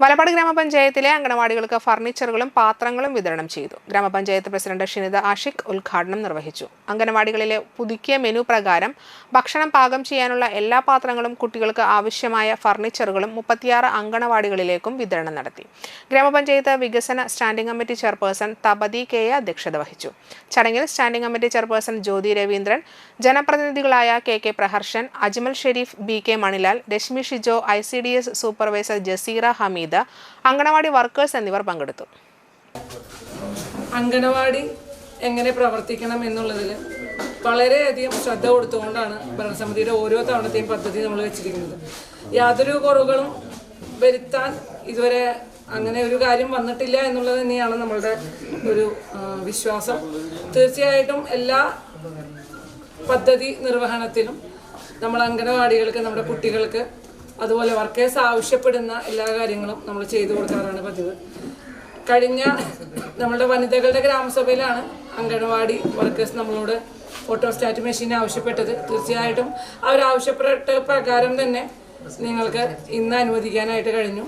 വലപ്പാട് ഗ്രാമപഞ്ചായത്തിലെ അംഗനവാടികൾക്ക് ഫർണിച്ചറുകളും പാത്രങ്ങളും വിതരണം ചെയ്തു. ഗ്രാമപഞ്ചായത്ത് പ്രസിഡന്റ് ഷിനിത ആഷിഖ് ഉദ്ഘാടനം നിർവഹിച്ചു. അംഗനവാടികളിലെ പുതുക്കിയ മെനു പ്രകാരം ഭക്ഷണം പാകം ചെയ്യാനുള്ള എല്ലാ പാത്രങ്ങളും കുട്ടികൾക്ക് ആവശ്യമായ ഫർണിച്ചറുകളും 36 അംഗനവാടികളിലേക്കും വിതരണം നടത്തി. ഗ്രാമപഞ്ചായത്ത് വികസന standing committee chairperson Thapathi K അധ്യക്ഷത വഹിച്ചു. ചടങ്ങിൽ standing committee chairperson Jyothi Raveendran, ജനപ്രതിനിധികളായ K Praharshan, Ajmal Sharif, BK Manilal, Reshmi Shijo, ICDS supervisor Jaseera Hameeda, anganwadi workers എന്നിവർ പങ്കെടുത്തു. അംഗനവാടി എങ്ങനെ പ്രവർത്തിക്കണം എന്നുള്ളതിൽ വളരെയധികം ശ്രദ്ധ കൊടുത്തുകൊണ്ടാണ് ഭരണസമിതിയുടെ ഓരോ തവണത്തെയും പദ്ധതി നമ്മൾ വെച്ചിരിക്കുന്നത്. യാതൊരു കുറവുകളും വരുത്താൻ ഇതുവരെ അങ്ങനെ ഒരു കാര്യം വന്നിട്ടില്ല എന്നുള്ളത് തന്നെയാണ് നമ്മളുടെ ഒരു വിശ്വാസം. തീർച്ചയായിട്ടും എല്ലാ പദ്ധതി നിർവഹണത്തിലും നമ്മൾ അംഗനവാടികൾക്ക്, നമ്മുടെ കുട്ടികൾക്ക്, അതുപോലെ വർക്കേഴ്സ് ആവശ്യപ്പെടുന്ന എല്ലാ കാര്യങ്ങളും നമ്മൾ ചെയ്തു കൊടുക്കാറാണ് പതിവ്. കഴിഞ്ഞ നമ്മളുടെ വനിതകളുടെ ഗ്രാമസഭയിലാണ് അംഗനവാടി വർക്കേഴ്സ് നമ്മളോട് ഫോട്ടോസ്റ്റാറ്റ് മെഷീൻ ആവശ്യപ്പെട്ടത്. തീർച്ചയായിട്ടും അവരാവശ്യപ്പെട്ട പ്രകാരം തന്നെ നിങ്ങൾക്ക് ഇന്ന് അനുവദിക്കാനായിട്ട് കഴിഞ്ഞു.